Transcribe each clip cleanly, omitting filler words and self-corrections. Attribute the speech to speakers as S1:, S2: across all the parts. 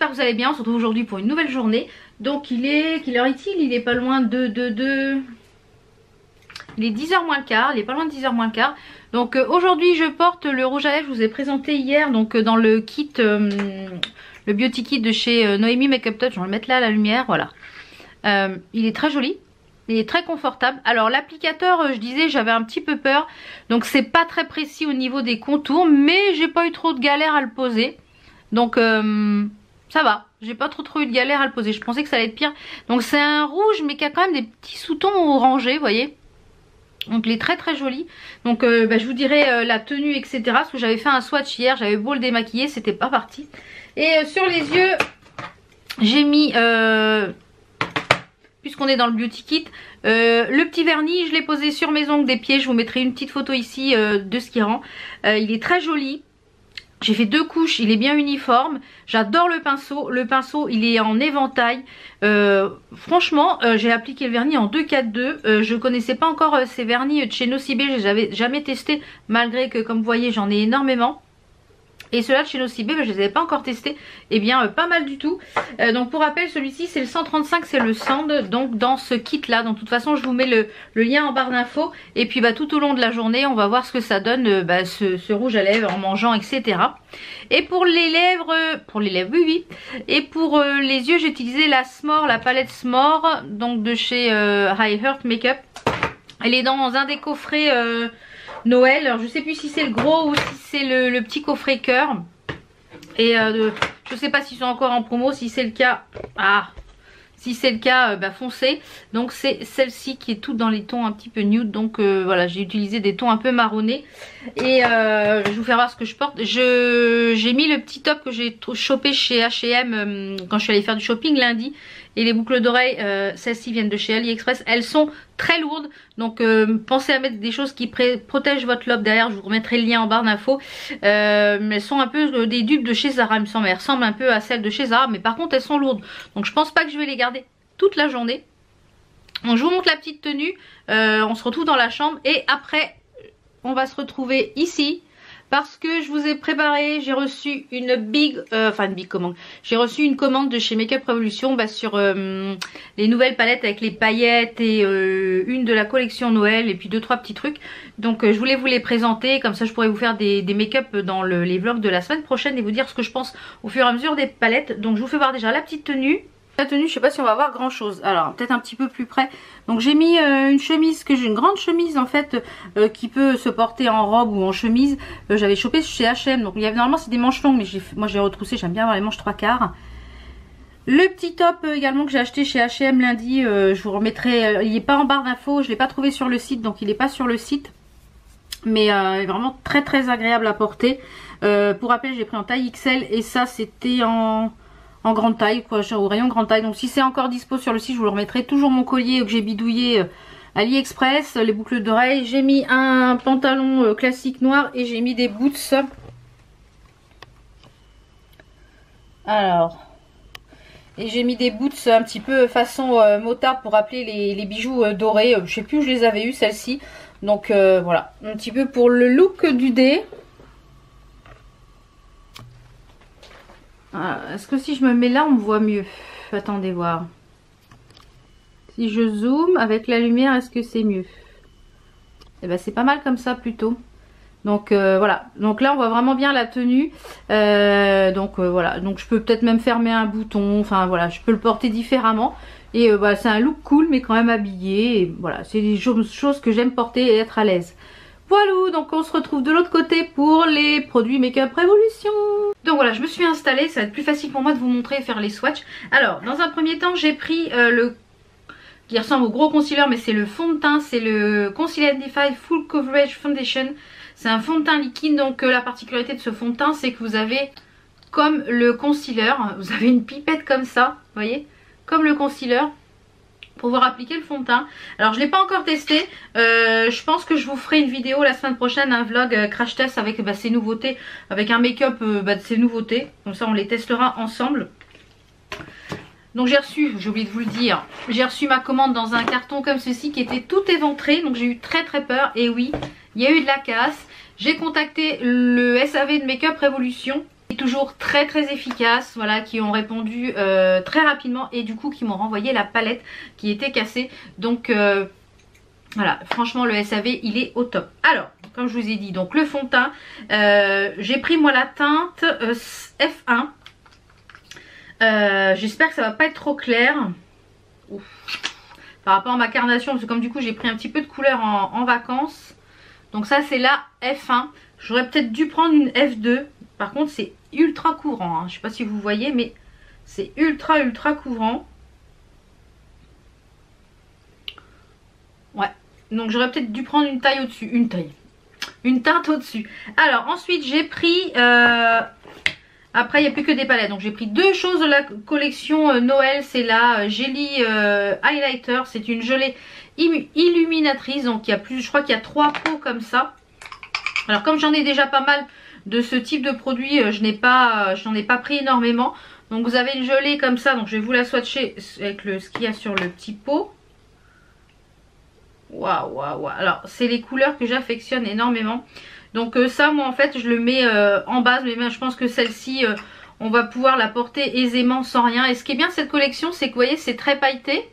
S1: que vous allez bien. On se retrouve aujourd'hui pour une nouvelle journée. Donc il est... Quelle heure est-il? Il est pas loin de... Il est 10h moins le quart, il est pas loin de 10h moins le quart. Donc aujourd'hui je porte le rouge à lèvres, je vous ai présenté hier donc dans le kit, le beauty kit de chez Noémie Makeup Touch. Je vais le mettre là à la lumière, voilà. Il est très joli, il est très confortable. Alors l'applicateur, je disais, j'avais un petit peu peur. Donc c'est pas très précis au niveau des contours, mais j'ai pas eu trop de galère à le poser. Donc ça va, j'ai pas trop eu de galère à le poser. Je pensais que ça allait être pire. Donc c'est un rouge mais qui a quand même des petits sous-tons orangés, vous voyez. Donc il est très très joli. Donc je vous dirai la tenue etc. Parce que j'avais fait un swatch hier, j'avais beau le démaquiller, c'était pas parti. Et sur les yeux, j'ai mis, puisqu'on est dans le beauty kit, le petit vernis, je l'ai posé sur mes ongles des pieds. Je vous mettrai une petite photo ici de ce qui rend. Il est très joli. J'ai fait 2 couches, il est bien uniforme. J'adore le pinceau. Le pinceau, il est en éventail. Franchement, j'ai appliqué le vernis en 2-4-2. Je connaissais pas encore ces vernis de chez Nocibé. Je les avais jamais testés, malgré que, comme vous voyez, j'en ai énormément. Et ceux-là de chez Nocibé, je les avais pas encore testés. Et bien, pas mal du tout. Donc pour rappel, celui-ci, c'est le 135, c'est le Sand. Donc dans ce kit-là. Donc de toute façon, je vous mets le lien en barre d'infos. Et puis tout au long de la journée, on va voir ce que ça donne, ce rouge à lèvres en mangeant, etc. Et pour les lèvres, oui. Et pour les yeux, j'ai utilisé la S'more, la palette S'more. Donc de chez High Heart Makeup. Elle est dans un des coffrets... Noël, alors je sais plus si c'est le gros ou si c'est le petit coffret cœur. Et je sais pas s'ils sont encore en promo. Si c'est le cas, si c'est le cas, foncez. Donc c'est celle-ci qui est toute dans les tons un petit peu nude. Donc voilà, j'ai utilisé des tons un peu marronnés. Et je vais vous faire voir ce que je porte. J'ai mis le petit top que j'ai chopé chez H&M quand je suis allée faire du shopping lundi. Et les boucles d'oreilles, celles-ci viennent de chez AliExpress. Elles sont très lourdes. Donc pensez à mettre des choses qui protègent votre lobe derrière. Je vous remettrai le lien en barre d'infos. Elles sont un peu des dupes de chez Zara, il me semble. Elles ressemblent un peu à celles de chez Zara. Mais par contre elles sont lourdes. Donc je pense pas que je vais les garder toute la journée. Donc je vous montre la petite tenue. On se retrouve dans la chambre. Et après on va se retrouver ici. Parce que je vous ai préparé, j'ai reçu une commande. J'ai reçu une commande de chez Makeup Revolution sur les nouvelles palettes avec les paillettes et une de la collection Noël et puis 2-3 petits trucs. Donc je voulais vous les présenter, comme ça je pourrais vous faire des make-up dans les vlogs de la semaine prochaine et vous dire ce que je pense au fur et à mesure des palettes. Donc je vous fais voir déjà la petite tenue. La tenue, je sais pas si on va voir grand chose. Alors peut-être un petit peu plus près. Donc j'ai mis une chemise, que j'ai une grande chemise en fait qui peut se porter en robe ou en chemise. J'avais chopé chez H&M. Donc il y avait, normalement c'est des manches longues, mais moi j'ai retroussé. J'aime bien avoir les manches 3/4. Le petit top également que j'ai acheté chez H&M lundi. Je vous remettrai. Il n'est pas en barre d'infos. Je l'ai pas trouvé sur le site, donc il n'est pas sur le site. Mais vraiment très très agréable à porter. Pour rappel, j'ai pris en taille XL et ça c'était en grande taille, quoi, au rayon grande taille. Donc si c'est encore dispo sur le site, je vous le remettrai. Toujours mon collier que j'ai bidouillé AliExpress, les boucles d'oreilles. J'ai mis un pantalon classique noir et j'ai mis des boots. Alors, et j'ai mis des boots un petit peu façon motard pour rappeler les bijoux dorés. Je sais plus où je les avais eu, celles-ci. Donc voilà, un petit peu pour le look du dé. Est-ce que si je me mets là on me voit mieux? Attendez voir. Si je zoome avec la lumière, est-ce que c'est mieux? Eh ben c'est pas mal comme ça plutôt. Donc voilà. Donc là on voit vraiment bien la tenue. Voilà. Donc je peux peut-être même fermer un bouton. Enfin voilà, je peux le porter différemment. Et c'est un look cool mais quand même habillé. Et voilà, c'est des choses que j'aime porter et être à l'aise. Voilà, donc on se retrouve de l'autre côté pour les produits Makeup Revolution. Donc voilà, je me suis installée, ça va être plus facile pour moi de vous montrer et faire les swatchs. Alors, dans un premier temps, j'ai pris le qui ressemble au gros concealer, mais c'est le fond de teint, c'est le Concealer Defy Full Coverage Foundation. C'est un fond de teint liquide, donc la particularité de ce fond de teint, c'est que vous avez, comme le concealer, vous avez une pipette comme ça, vous voyez, comme le concealer. Pour pouvoir appliquer le fond de teint. Alors je ne l'ai pas encore testé. Je pense que je vous ferai une vidéo la semaine prochaine, un vlog crash test avec ces nouveautés, avec un make-up de ces nouveautés. Comme ça on les testera ensemble. Donc j'ai reçu, j'ai oublié de vous le dire, j'ai reçu ma commande dans un carton comme ceci qui était tout éventré. Donc j'ai eu très très peur. Et oui, il y a eu de la casse. J'ai contacté le SAV de Makeup Revolution. toujours très très efficaces, voilà, qui ont répondu très rapidement et du coup qui m'ont renvoyé la palette qui était cassée. Donc voilà, franchement le SAV il est au top. Alors, comme je vous ai dit, donc le fond de teint, j'ai pris moi la teinte F1. J'espère que ça va pas être trop clair. Ouf. Par rapport à ma carnation, parce que comme du coup j'ai pris un petit peu de couleur en vacances. Donc ça c'est la F1. J'aurais peut-être dû prendre une F2. Par contre c'est ultra courant, hein. Je sais pas si vous voyez, mais c'est ultra courant. Ouais, donc j'aurais peut-être dû prendre une taille au-dessus. Une teinte au-dessus. Alors ensuite j'ai pris... Après il n'y a plus que des palettes. Donc j'ai pris deux choses de la collection Noël. C'est la Jelly Highlighter. C'est une gelée illuminatrice. Donc il y a plus, je crois qu'il y a 3 pots comme ça. Alors comme j'en ai déjà pas mal de ce type de produit, j'en ai pas pris énormément. Donc vous avez une gelée comme ça. Donc je vais vous la swatcher avec ce qu'il y a sur le petit pot. Waouh. Alors c'est les couleurs que j'affectionne énormément. Donc ça moi en fait je le mets en base. Mais je pense que celle-ci on va pouvoir la porter aisément sans rien. Et ce qui est bien de cette collection c'est que vous voyez c'est très pailleté.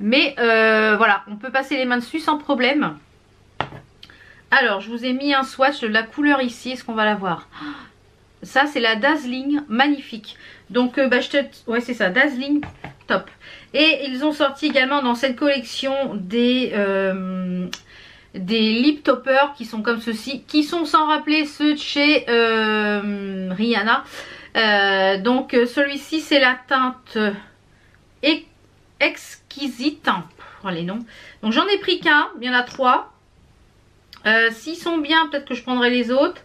S1: Mais voilà, on peut passer les mains dessus sans problème. Alors, je vous ai mis un swatch de la couleur ici. Est-ce qu'on va la voir? Ça, c'est la Dazzling, magnifique. Donc, ouais, c'est ça, Dazzling, top. Et ils ont sorti également dans cette collection des lip toppers qui sont comme ceci. Qui sont sans rappeler ceux de chez Rihanna. Donc, celui-ci, c'est la teinte exquisite. Oh, les noms. Donc j'en ai pris qu'un, il y en a 3. S'ils sont bien, peut-être que je prendrai les autres.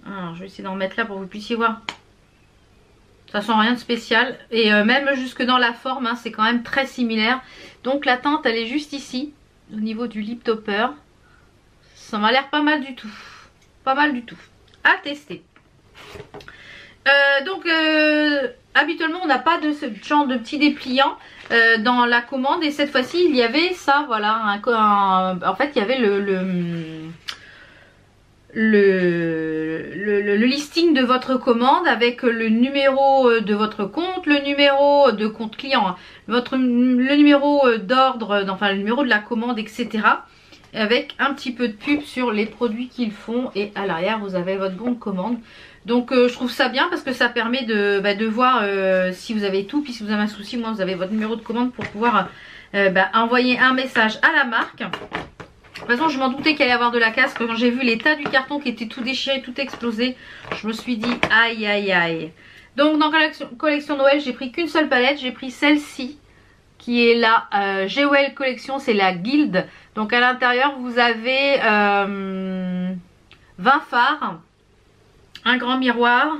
S1: Alors, je vais essayer d'en mettre là pour que vous puissiez voir. Ça sent rien de spécial. Et même jusque dans la forme, hein, c'est quand même très similaire. Donc la teinte, elle est juste ici, au niveau du lip topper. Ça m'a l'air pas mal du tout. Pas mal du tout. À tester. Habituellement on n'a pas de ce genre de petit dépliant dans la commande et cette fois-ci il y avait ça, voilà, en fait il y avait le listing de votre commande avec le numéro de votre compte, le numéro de compte client, hein, le numéro d'ordre, enfin le numéro de la commande, etc. Avec un petit peu de pub sur les produits qu'ils font et à l'arrière vous avez votre bon de commande. Donc je trouve ça bien parce que ça permet de voir si vous avez tout. Puis si vous avez un souci, moi vous avez votre numéro de commande pour pouvoir envoyer un message à la marque. De toute façon je m'en doutais qu'il allait y avoir de la casse. Quand j'ai vu l'état du carton qui était tout déchiré, tout explosé, je me suis dit aïe. Donc dans la collection Noël j'ai pris qu'une seule palette. J'ai pris celle-ci qui est la Jewel Collection, c'est la Guild. Donc à l'intérieur vous avez 20 fards. Un grand miroir.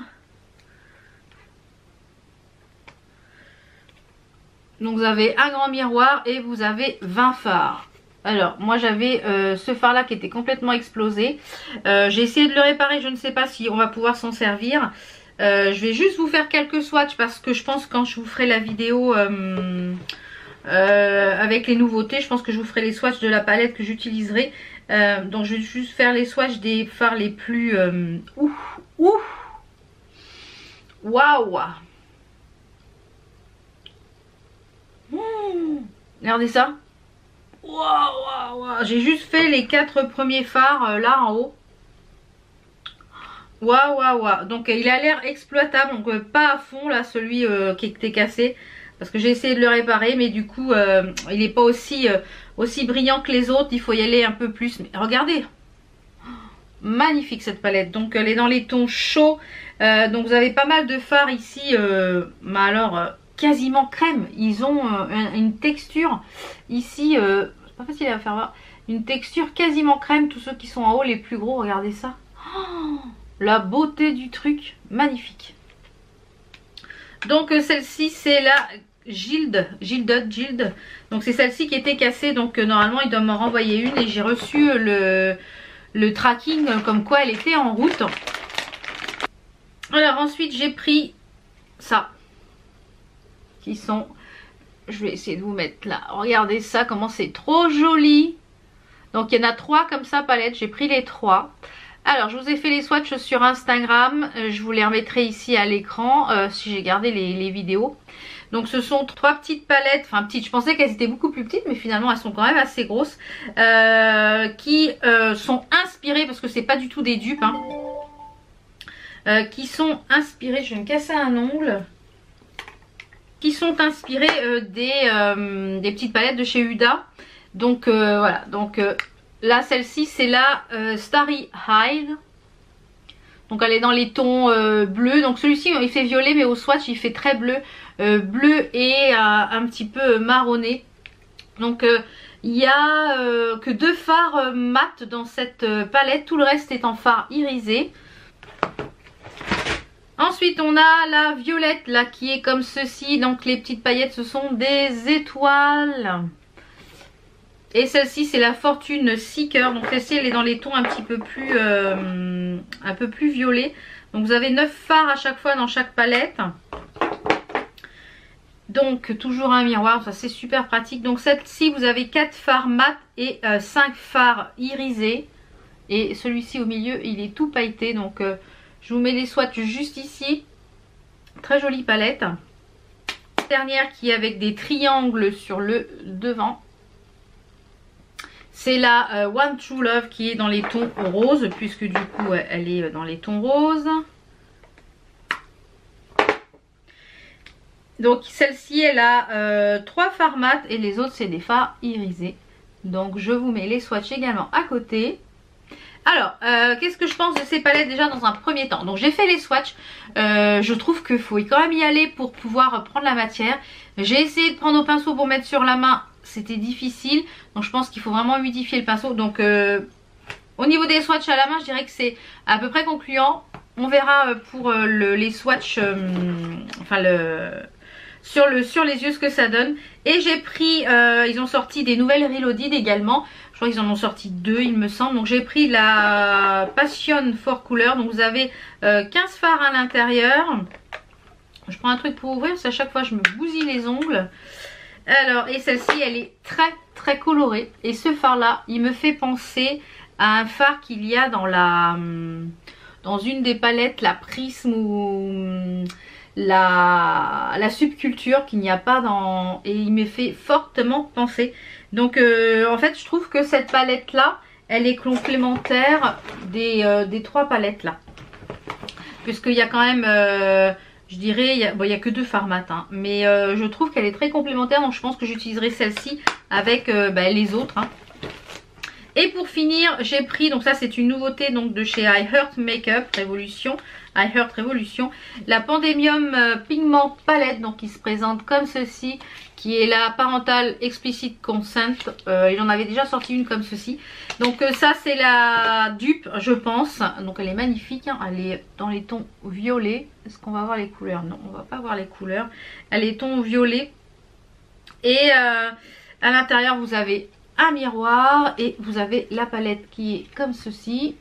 S1: Donc vous avez un grand miroir et vous avez 20 fards. Alors moi j'avais ce phare là qui était complètement explosé. J'ai essayé de le réparer, je ne sais pas si on va pouvoir s'en servir. Je vais juste vous faire quelques swatchs parce que je pense quand je vous ferai la vidéo avec les nouveautés, je pense que je vous ferai les swatchs de la palette que j'utiliserai. Donc je vais juste faire les swatchs des fards les plus waouh. Regardez ça. Waouh. J'ai juste fait les 4 premiers fards là en haut. Waouh. Donc il a l'air exploitable. Donc pas à fond là celui qui était cassé. Parce que j'ai essayé de le réparer. Mais du coup il n'est pas aussi brillant que les autres. Il faut y aller un peu plus. Mais regardez. Magnifique cette palette. Donc elle est dans les tons chauds. Donc vous avez pas mal de fards ici. Mais alors quasiment crème. Ils ont une texture ici. C'est pas facile à faire voir. Une texture quasiment crème. Tous ceux qui sont en haut, les plus gros, regardez ça. Oh, la beauté du truc. Magnifique. Donc celle-ci c'est la Gild. Donc c'est celle-ci qui était cassée. Donc normalement il doit m'en renvoyer une. Et j'ai reçu le tracking comme quoi elle était en route. Alors ensuite j'ai pris ça. Qui sont... Je vais essayer de vous mettre là. Regardez ça comment c'est trop joli. Donc il y en a 3 comme ça palettes, j'ai pris les 3. Alors je vous ai fait les swatchs sur Instagram, je vous les remettrai ici à l'écran si j'ai gardé les vidéos. Donc ce sont 3 petites palettes, enfin petites, je pensais qu'elles étaient beaucoup plus petites mais finalement elles sont quand même assez grosses, qui sont inspirées, parce que c'est pas du tout des dupes, hein, qui sont inspirées, je vais me casser un ongle, qui sont inspirées des petites palettes de chez Huda. Donc voilà, donc là celle-ci c'est la Starry Eyed. Donc elle est dans les tons bleus. Donc celui-ci il fait violet mais au swatch il fait très bleu. Bleu et un petit peu marronné. Donc il n'y a que 2 fards mat dans cette palette. Tout le reste est en fard irisé. Ensuite on a la violette là qui est comme ceci. Donc les petites paillettes ce sont des étoiles. Et celle-ci c'est la Fortune Seeker. Donc celle-ci elle est dans les tons un petit peu plus violets. Donc vous avez 9 fards à chaque fois dans chaque palette. Donc toujours un miroir, ça c'est super pratique. Donc celle-ci vous avez 4 fards mat et 5 fards irisés. Et celui-ci au milieu il est tout pailleté. Donc je vous mets les swatchs juste ici. Très jolie palette. Dernière qui est avec des triangles sur le devant. C'est la One True Love qui est dans les tons roses, puisque du coup elle est dans les tons roses. Donc celle-ci elle a 3 fards mat et les autres c'est des fards irisés. Donc je vous mets les swatchs également à côté. Alors qu'est-ce que je pense de ces palettes déjà dans un premier temps? Donc j'ai fait les swatchs, je trouve qu'il faut quand même y aller pour pouvoir prendre la matière. J'ai essayé de prendre au pinceau pour mettre sur la main, c'était difficile. Donc je pense qu'il faut vraiment humidifier le pinceau. Donc au niveau des swatchs à la main je dirais que c'est à peu près concluant. On verra pour les swatchs, sur les yeux ce que ça donne. Et j'ai pris, ils ont sorti des nouvelles Reloaded également. Je crois qu'ils en ont sorti 2 il me semble. Donc j'ai pris la Passion for Couleur. Donc vous avez 15 fards à l'intérieur. Je prends un truc pour ouvrir parce qu'à chaque fois je me bousille les ongles. Alors et celle-ci elle est très très colorée. Et ce fard là il me fait penser à un fard qu'il y a dans une des palettes, la Prisme ou la Subculture, qu'il n'y a pas dans... Et il me fait fortement penser. Donc en fait je trouve que cette palette là elle est complémentaire des 3 palettes là, puisqu'il y a quand même je dirais il y a que 2 fards mat, hein, mais je trouve qu'elle est très complémentaire. Donc je pense que j'utiliserai celle-ci avec les autres, hein. Et pour finir j'ai pris, donc ça c'est une nouveauté donc de chez I Heart Makeup Révolution, I Heart Révolution, la Pandemium Pigment Palette, donc qui se présente comme ceci, qui est la Parental Explicit Consent. Il en avait déjà sorti une comme ceci. Donc ça c'est la dupe je pense. Donc elle est magnifique, hein. Elle est dans les tons violets. Est-ce qu'on va voir les couleurs? Non, on va pas voir les couleurs. Elle est ton violet. Et à l'intérieur vous avez un miroir et vous avez la palette qui est comme ceci.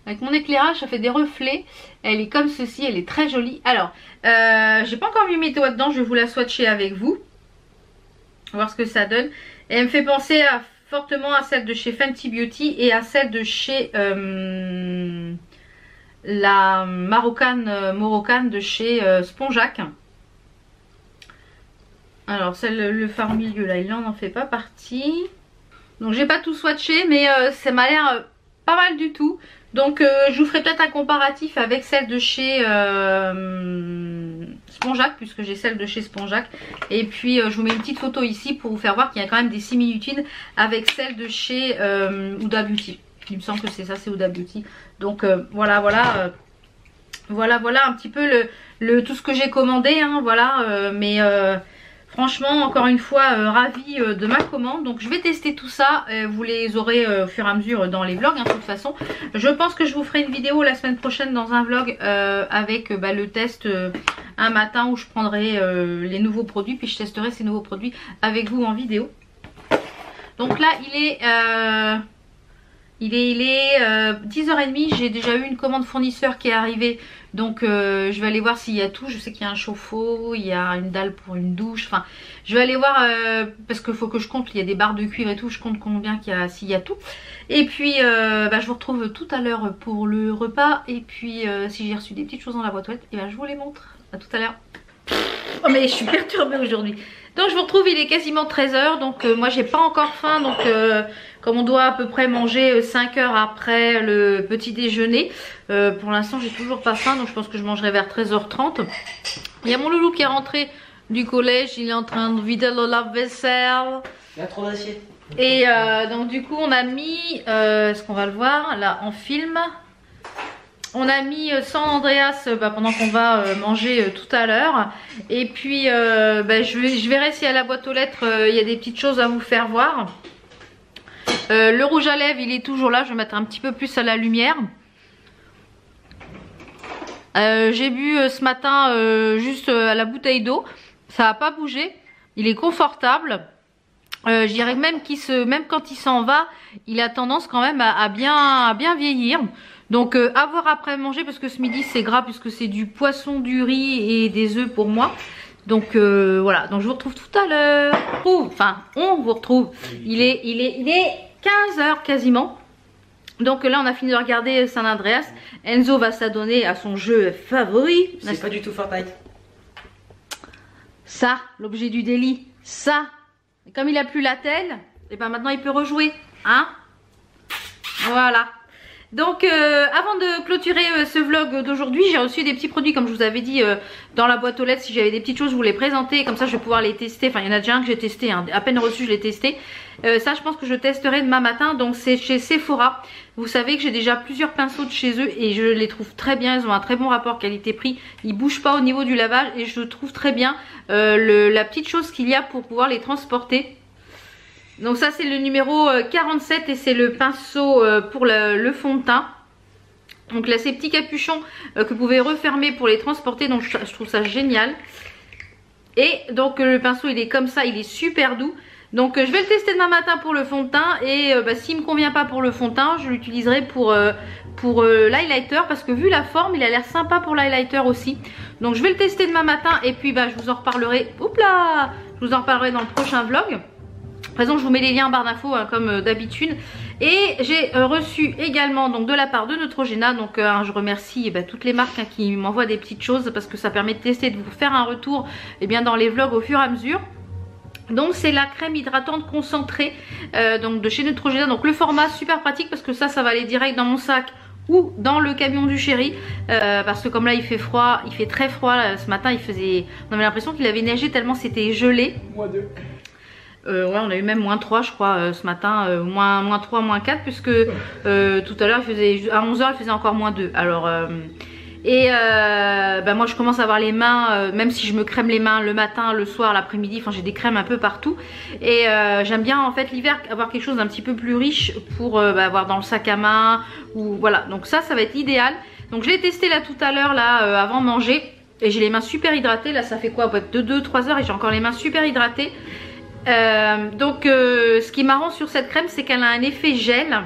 S1: Avec mon éclairage ça fait des reflets. Elle est comme ceci, elle est très jolie. Alors j'ai pas encore mis mes doigts dedans, je vais vous la swatcher avec vous, voir ce que ça donne. Et elle me fait penser fortement à celle de chez Fenty Beauty et à celle de chez la Moroccan de chez Spongeac. Alors le fard au milieu là il n'en fait pas partie. Donc j'ai pas tout swatché mais ça m'a l'air pas mal du tout. Donc je vous ferai peut-être un comparatif avec celle de chez Spongeac, puisque j'ai celle de chez Spongeac. Et puis je vous mets une petite photo ici pour vous faire voir qu'il y a quand même des similitudes avec celle de chez Huda Beauty. Il me semble que c'est ça, c'est Huda Beauty. Donc voilà un petit peu tout ce que j'ai commandé, hein, voilà. Franchement, encore une fois, ravie de ma commande. Donc je vais tester tout ça. Vous les aurez au fur et à mesure dans les vlogs, hein, de toute façon. Je pense que je vous ferai une vidéo la semaine prochaine dans un vlog avec le test un matin où je prendrai les nouveaux produits. Puis je testerai ces nouveaux produits avec vous en vidéo. Donc là, il est 10h30. J'ai déjà eu une commande fournisseur qui est arrivée Donc je vais aller voir s'il y a tout. Je sais qu'il y a un chauffe-eau, il y a une dalle pour une douche. Enfin, je vais aller voir parce qu'il faut que je compte. Il y a des barres de cuivre et tout. Je compte combien qu'il y a, s'il y a tout. Et puis je vous retrouve tout à l'heure pour le repas. Et puis si j'ai reçu des petites choses dans la boîte aux lettres, et je vous les montre. À tout à l'heure. Oh mais je suis perturbée aujourd'hui. Donc je vous retrouve, il est quasiment 13h. Donc moi j'ai pas encore faim. Donc comme on doit à peu près manger 5 heures après le petit déjeuner, pour l'instant j'ai toujours pas faim. Donc je pense que je mangerai vers 13h30. Il y a mon loulou qui est rentré du collège. Il est en train de vider le lave-vaisselle.
S2: Il y a trop d'assiettes.
S1: Et donc du coup on a mis, est-ce qu'on va le voir là en film? On a mis San Andreas pendant qu'on va manger tout à l'heure. Et puis je verrai si à la boîte aux lettres il y a des petites choses à vous faire voir. Le rouge à lèvres il est toujours là. Je vais mettre un petit peu plus à la lumière. J'ai bu ce matin juste à la bouteille d'eau. Ça n'a pas bougé. Il est confortable. Je dirais même même quand il s'en va, il a tendance quand même à bien vieillir. Donc à voir après manger parce que ce midi c'est gras puisque c'est du poisson, du riz et des œufs pour moi. Donc voilà, donc je vous retrouve tout à l'heure. Enfin, on vous retrouve. Il est 15h quasiment. Donc là on a fini de regarder San Andreas. Enzo va s'adonner à son jeu favori.
S2: C'est pas du tout Fortnite.
S1: Ça, l'objet du délit. Ça. Et comme il a plus la telle, et maintenant il peut rejouer. Hein? Voilà. Donc avant de clôturer ce vlog d'aujourd'hui, j'ai reçu des petits produits comme je vous avais dit dans la boîte aux lettres. Si j'avais des petites choses, je vous les présentais. Comme ça je vais pouvoir les tester. Enfin il y en a déjà un que j'ai testé, hein. À peine reçu je l'ai testé. Ça je pense que je testerai demain matin. Donc c'est chez Sephora. Vous savez que j'ai déjà plusieurs pinceaux de chez eux et je les trouve très bien. Ils ont un très bon rapport qualité-prix. Ils ne bougent pas au niveau du lavage et je trouve très bien la petite chose qu'il y a pour pouvoir les transporter. Donc ça c'est le numéro 47 et c'est le pinceau pour le fond de teint. Donc là ces petits capuchons que vous pouvez refermer pour les transporter. Donc je trouve ça génial. Et donc le pinceau il est comme ça, il est super doux. Donc je vais le tester demain matin pour le fond de teint. Et s'il ne me convient pas pour le fond de teint, je l'utiliserai pour l'highlighter. Parce que vu la forme il a l'air sympa pour l'highlighter aussi. Donc je vais le tester demain matin et puis je vous en reparlerai. Oups là, je vous en reparlerai dans le prochain vlog. De toute façon, je vous mets les liens en barre d'infos hein, comme d'habitude. Et j'ai reçu également donc de la part de Neutrogena. Donc je remercie toutes les marques qui m'envoient des petites choses parce que ça permet de tester, de vous faire un retour dans les vlogs au fur et à mesure. Donc c'est la crème hydratante concentrée donc de chez Neutrogena. Donc le format super pratique parce que ça va aller direct dans mon sac ou dans le camion du chéri parce que comme là il fait froid, il fait très froid là, ce matin on avait l'impression qu'il avait neigé tellement c'était gelé.
S2: Moi deux.
S1: Ouais, on a eu même -3 je crois ce matin, -3, -4 puisque tout à l'heure à 11h il faisait encore -2. Alors moi je commence à avoir les mains, même si je me crème les mains le matin, le soir, l'après-midi, enfin j'ai des crèmes un peu partout. Et j'aime bien en fait l'hiver avoir quelque chose d'un petit peu plus riche pour avoir dans le sac à main ou voilà. Donc ça va être l'idéal. Donc je l'ai testé là tout à l'heure là avant de manger et j'ai les mains super hydratées. Là ça fait quoi, 2-3 heures et j'ai encore les mains super hydratées. Ce qui est marrant sur cette crème c'est qu'elle a un effet gel.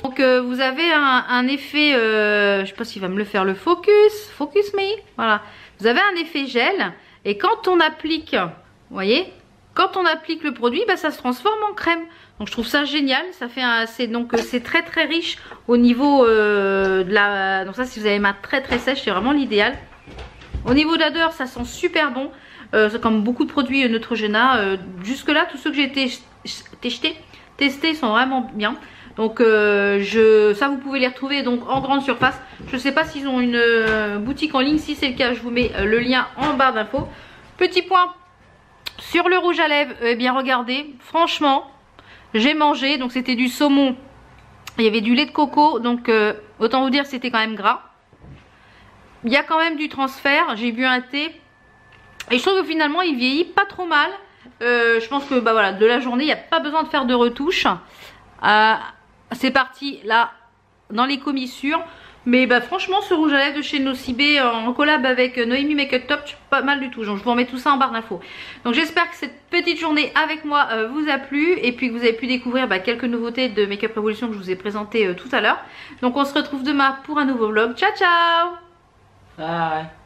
S1: Donc vous avez un effet, je sais pas s'il va me le faire le focus me, voilà. Vous avez un effet gel et quand on applique, vous voyez, quand on applique le produit, ça se transforme en crème. Donc je trouve ça génial, ça fait c'est très très riche au niveau de la, donc ça si vous avez les mains très très sèches c'est vraiment l'idéal. Au niveau d'odeur ça sent super bon. C'est comme beaucoup de produits Neutrogena. Jusque là tous ceux que j'ai testés sont vraiment bien. Donc ça vous pouvez les retrouver donc en grande surface. Je ne sais pas s'ils ont une boutique en ligne. Si c'est le cas je vous mets le lien en barre d'infos. Petit point sur le rouge à lèvres. Eh bien regardez, franchement j'ai mangé. Donc c'était du saumon. Il y avait du lait de coco. Donc autant vous dire c'était quand même gras. Il y a quand même du transfert. J'ai bu un thé. Et je trouve que finalement il vieillit pas trop mal. Je pense que voilà, de la journée il n'y a pas besoin de faire de retouches. C'est parti là dans les commissures. Mais franchement ce rouge à lèvres de chez Nocibé en collab avec Noémie Make Top, pas mal du tout. Donc je vous remets tout ça en barre d'infos. Donc j'espère que cette petite journée avec moi vous a plu. Et puis que vous avez pu découvrir quelques nouveautés de Make Up Revolution que je vous ai présentées tout à l'heure. Donc on se retrouve demain pour un nouveau vlog. Ciao ciao!
S2: Ah ouais.